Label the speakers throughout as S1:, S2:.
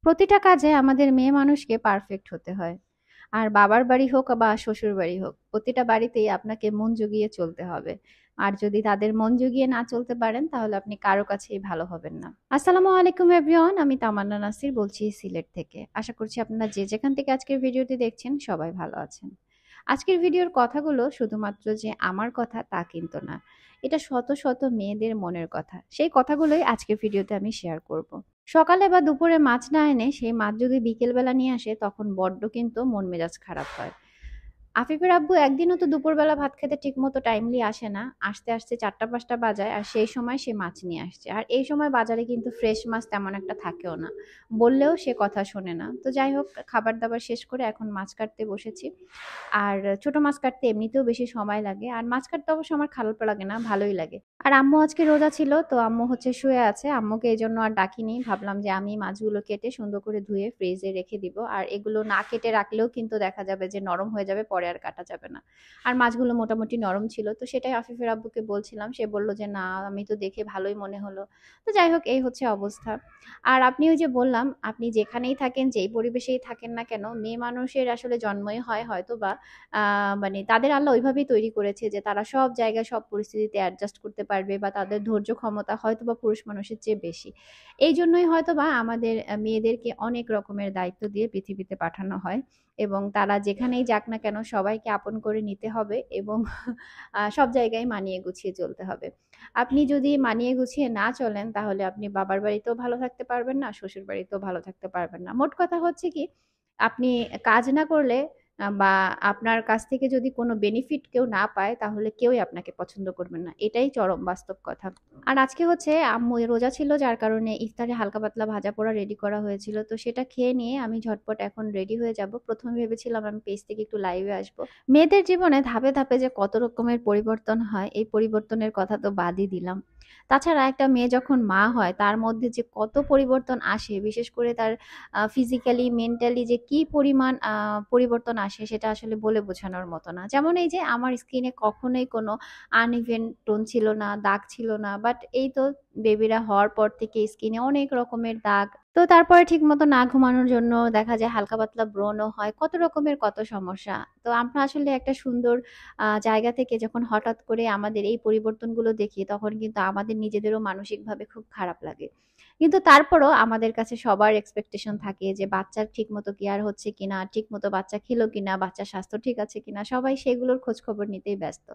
S1: প্রতিটা কাজে আমাদের মেয়ে মানুষকে পারফেক্ট হতে হয়। আর বাবার বাড়ি হোক বা শ্বশুর বাড়ি হোক, প্রতিটা বাড়িতেই আপনাকে মন জুগিয়ে চলতে হবে। আর যদি তাদের মন জুগিয়ে না চলতে পারেন তাহলে আপনি কারো কাছেই ভালো হবেন না। আসসালামু আলাইকুম এভরিওয়ান, আমি তামান্না নাসির বলছি সিলেট থেকে। আশা করছি আপনারা যে যেখান থেকে আজকের ভিডিওটি দেখছেন সবাই ভালো আছেন। আজকের ভিডিওর কথাগুলো শুধুমাত্র যে আমার কথা তা কিন্তু না, এটা শত শত মেয়েদের মনের কথা। সেই কথাগুলোই আজকের ভিডিওতে আমি শেয়ার করব। সকালে বা দুপুরে মাছ না এনে সেই মাছ যদি বিকেলবেলা নিয়ে আসে তখন বড্ড কিন্তু মন মেজাজ খারাপ হয়। আফিফের আব্বু একদিনও তো দুপুরবেলা ভাত খেতে ঠিক মতো টাইমলি আসে না। আসতে আসতে ৪টা ৫টা বাজায়, আর সেই সময় সে মাছ নিয়ে আসছে। আর এই সময় বাজারে কিন্তু ফ্রেশ মাছ তেমন একটা থাকেও না, বললেও সে কথা শোনে না। তো যাই হোক, খাবার দাবার শেষ করে এখন মাছ কাটতে বসেছি। আর ছোট মাছ কাটতে এমনিতেও বেশি সময় লাগে, আর মাছ কাটতে অবশ্য আমার খারাপ লাগে না, ভালোই লাগে। আর আম্মু আজকে রোজা ছিল, তো আম্মু হচ্ছে শুয়ে আছে। আম্মুকে এই জন্য আর ডাকিনি, ভাবলাম যে আমি মাছগুলো কেটে সুন্দর করে ধুয়ে ফ্রিজে রেখে দিব। আর এগুলো না কেটে রাখলেও কিন্তু দেখা যাবে যে নরম হয়ে যাবে, পরে আর কাটা যাবে না। আর মাছগুলো মোটামুটি নরম ছিল, তো সেটাই আফিফের আব্বুকে বলছিলাম। সে বলল যে না, আমি তো দেখে ভালোই মনে হলো। তো যাই হোক, এই হচ্ছে অবস্থা। আর আপনি ওই যে বললাম, আপনি যেখানেই থাকেন, যেই পরিবেশেই থাকেন না কেন, মেয়ে মানুষের আসলে জন্মই হয় হয়তো বা মানে তাদের আল্লাহ ওইভাবেই তৈরি করেছে যে তারা সব জায়গায় সব পরিস্থিতিতে অ্যাডজাস্ট করতে পারবে, বা তাদের ধৈর্য ক্ষমতা হয়তো বা পুরুষ মানুষের চেয়ে বেশি। এই জন্যই হয়তো বা আমাদের মেয়েদেরকে অনেক রকমের দায়িত্ব দিয়ে পৃথিবীতে পাঠানো হয়, এবং তারা যেখানেই যাক না কেন সবাইকে আপন করে নিতে হবে, এবং সব জায়গায় মানিয়ে গুছিয়ে চলতে হবে। আপনি যদি মানিয়ে গুছিয়ে না চলেন তাহলে আপনি বাবার বাড়িতেও ভালো থাকতে পারবেন না, শ্বশুর বাড়িতেও ভালো থাকতে পারবেন না। মোট কথা হচ্ছে কি, আপনি কাজ না করলে বা আপনার কাছ থেকে যদি কোনো বেনিফিট কেউ না পায় তাহলে কেউই আপনাকে পছন্দ করবে না। এটাই চরম বাস্তব কথা। আর আজকে হচ্ছে আম্মু রোজা ছিল, যার কারণে ইফতারে হালকা পাতলা ভাজা পোড়া রেডি করা হয়েছিল। তো সেটা খেয়ে নিয়ে আমি ঝটপট এখন রেডি হয়ে যাব। প্রথমে ভেবেছিলাম আমি পেজ থেকে একটু লাইভে আসবো। মেয়েদের জীবনে ধাপে ধাপে যে কত রকমের পরিবর্তন হয়, এই পরিবর্তনের কথা তো বাদই দিলাম। তাছাড়া একটা মেয়ে যখন মা হয় তার মধ্যে যে কত পরিবর্তন আসে, বিশেষ করে তার ফিজিক্যালি মেন্টালি যে কি পরিমাণ পরিবর্তন আসে সেটা আসলে বলে বোঝানোর মতো না। যেমন এই যে আমার স্কিনে কখনোই কোনো আনইভেন টোন ছিল না, দাগ ছিল না, বাট এই তো বেবিরা হওয়ার পর থেকে স্কিনে অনেক রকমের দাগ। তো তারপরে ঠিক মতো না ঘুমানোর জন্য দেখা যায় হালকা পাতলা ব্রণও হয়, কত রকমের কত সমস্যা। তো আমরা আসলে একটা সুন্দর জায়গা থেকে যখন হঠাৎ করে আমাদের এই পরিবর্তনগুলো দেখি তখন কিন্তু আমাদের নিজেদেরও মানসিকভাবে খুব খারাপ লাগে। কিন্তু তারপরও আমাদের কাছে সবার এক্সপেকটেশন থাকে যে বাচ্চার ঠিকমতো কেয়ার হচ্ছে কিনা, ঠিকমতো বাচ্চা খেলো কিনা, বাচ্চার স্বাস্থ্য ঠিক আছে কিনা, সবাই সেগুলোর খোঁজ খবর নিতেই ব্যস্ত।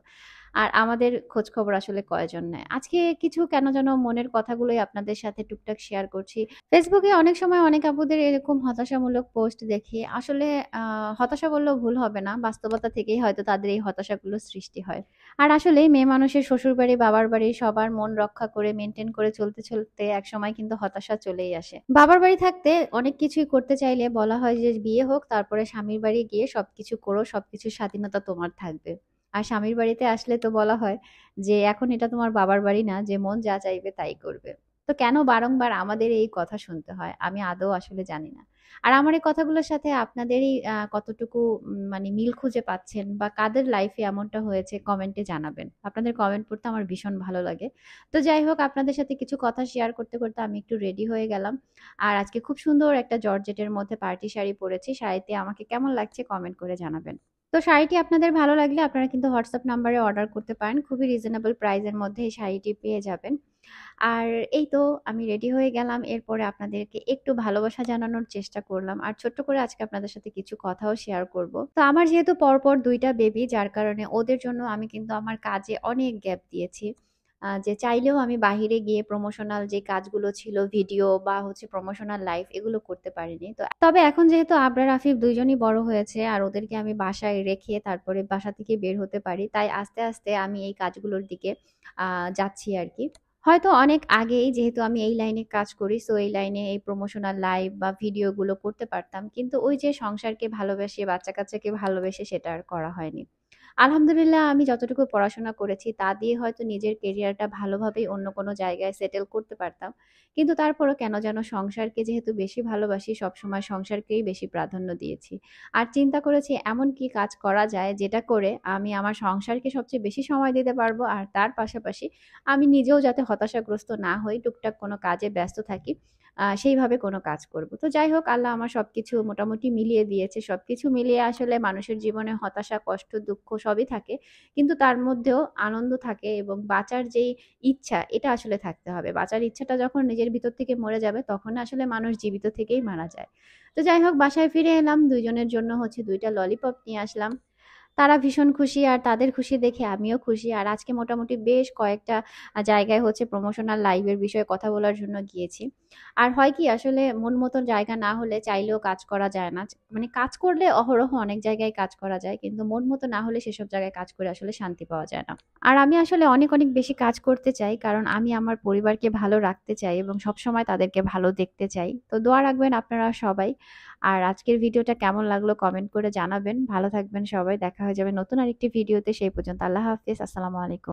S1: আর আমাদের খোঁজ খবর আসলে কয়জন নেয়। আজকে কিছু কেন যেন মনের কথাগুলোই আপনাদের সাথে টুকটাক শেয়ার করছি। ফেসবুকে অনেক সময় অনেক আপুদের এরকম হতাশামূলক পোস্ট দেখি। আসলে হতাশা বললেও ভুল হবে না। বাস্তবতা থেকেই হয়তো তাদের এই হতাশাগুলো সৃষ্টি হয়। আর আসলেই মেয়ে মানুষের শ্বশুরবাড়ি, বাবার বাড়ি সবার মন রক্ষা করে মেইনটেইন করে চলতে, চলতে একসময় কিন্তু হতাশা চলেই আসে। বাবার বাড়ি থাকতে অনেক কিছুই করতে চাইলে বলা হয় যে বিয়ে হোক, তারপরে স্বামীর বাড়ি গিয়ে সবকিছু করো, সবকিছুর স্বাধীনতা তোমার থাকবে। আর স্বামীর বাড়িতে আসলে তো বলা হয় যে এখন এটা তোমার বাবার বাড়ি না যে মন যা চাইবে তাই করবে। তো কেন বারংবার আমাদের এই কথা শুনতে হয় আমি আদৌ আসলে জানি না। আর আমার এই কথাগুলোর সাথে আপনাদেরই কতটুকু মানে মিল খুঁজে পাচ্ছেন, বা কাদের লাইফে এমনটা হয়েছে কমেন্টে জানাবেন। আপনাদের কমেন্ট পড়তে আমার ভীষণ ভালো লাগে। তো যাই হোক, আপনাদের সাথে কিছু কথা শেয়ার করতে করতে আমি একটু রেডি হয়ে গেলাম। আর আজকে খুব সুন্দর একটা জর্জেটের মধ্যে পার্টি শাড়ি পরেছি। শাড়িতে আমাকে কেমন লাগছে কমেন্ট করে জানাবেন। তো শাড়িটি আপনাদের ভালো লাগলে আপনারা কিন্তু হোয়াটসঅ্যাপ নাম্বারে অর্ডার করতে পারেন। খুবই রিজনেবল প্রাইসের মধ্যে এই শাড়িটি পেয়ে যাবেন। আর এই তো আমি রেডি হয়ে গেলাম। এরপরে আপনাদেরকে একটু ভালোবাসা জানানোর চেষ্টা করলাম। আর ছোট্ট করে আজকে আপনাদের সাথে কিছু কথাও শেয়ার করব। তো আমার যেহেতু পরপর ২ টা বেবি, যার কারণে ওদের জন্য আমি কিন্তু আমার কাজে অনেক গ্যাপ দিয়েছি। যে চাইলেও আমি বাহিরে গিয়ে প্রমোশনাল যে কাজগুলো ছিল, ভিডিও বা হচ্ছে প্রমোশনাল লাইভ, এগুলো করতে পারিনি। তো তবে এখন যেহেতু আবরার আফিফ ২ জনই বড় হয়েছে আর ওদেরকে আমি বাসায় রেখে তারপরে বাসা থেকে বের হতে পারি, তাই আস্তে আস্তে আমি এই কাজগুলোর দিকে যাচ্ছি আরকি। হয়তো অনেক আগেই যেহেতু আমি এই লাইনে কাজ করি, সো এই লাইনে এই প্রমোশনাল লাইভ বা ভিডিওগুলো করতে পারতাম। কিন্তু ওই যে সংসারকে ভালোবেসে, বাচ্চা-কাচ্চাকে ভালোবেসে সেটা আর করা হয়নি। আলহামদুলিল্লাহ আমি যতটুকু পড়াশোনা করেছি তা দিয়ে হয়তো নিজের কেরিয়ারটা ভালোভাবেই অন্য কোনো জায়গায় সেটেল করতে পারতাম। কিন্তু তারপরও কেন যেন সংসারকে যেহেতু বেশি ভালোবাসি, সবসময় সংসারকেই বেশি প্রাধান্য দিয়েছি। আর চিন্তা করেছি এমন কি কাজ করা যায় যেটা করে আমি আমার সংসারকে সবচেয়ে বেশি সময় দিতে পারবো, আর তার পাশাপাশি আমি নিজেও যাতে হতাশাগ্রস্ত না হই, টুকটাক কোনো কাজে ব্যস্ত থাকি। সেইভাবে কোনো কাজ করব। তো যাই হোক, আল্লাহ আমার সবকিছু মোটামুটি মিলিয়ে দিয়েছে। সবকিছু মিলিয়ে আসলে মানুষের জীবনে হতাশা, কষ্ট, দুঃখ সবই থাকে। কিন্তু তার মধ্যেও আনন্দ থাকে এবং বাঁচার যেই ইচ্ছা, এটা আসলে থাকতে হবে। বাঁচার ইচ্ছাটা যখন নিজের ভিতর থেকে মরে যাবে, তখন আসলে মানুষ জীবিত থেকেই মারা যায়। তো যাই হোক, বাসায় ফিরে এলাম। ২ জনের জন্য হচ্ছে ২ টা ললিপপ নিয়ে আসলাম। তারা ভীষণ খুশি আর তাদের খুশি দেখে আমিও খুশি। আর আজকে মোটামুটি বেশ কয়েকটা জায়গায় হচ্ছে প্রমোশনাল লাইভ এর বিষয়ে কথা বলার জন্য গিয়েছি। আর হয় কি, আসলে মন মতো জায়গা না হলে চাইলেও কাজ করা যায় না। মানে কাজ করলে অহরহ অনেক জায়গায় কাজ করা যায়। কিন্তু মন মতো না হলে সেসব জায়গায় কাজ করে আসলে শান্তি পাওয়া যায় না। আর আমি আসলে অনেক, অনেক বেশি কাজ করতে চাই। কারণ আমি আমার পরিবারকে ভালো রাখতে চাই এবং সবসময় তাদেরকে ভালো দেখতে চাই। তো দোয়া রাখবেন আপনারা সবাই। আর আজকের ভিডিওটা কেমন লাগলো কমেন্ট করে জানাবেন। ভালো থাকবেন সবাই। দেখা হয়ে যাবে নতুন আরেকটি ভিডিওতে। সেই পর্যন্ত আল্লাহ হাফেজ। আসসালামু আলাইকুম।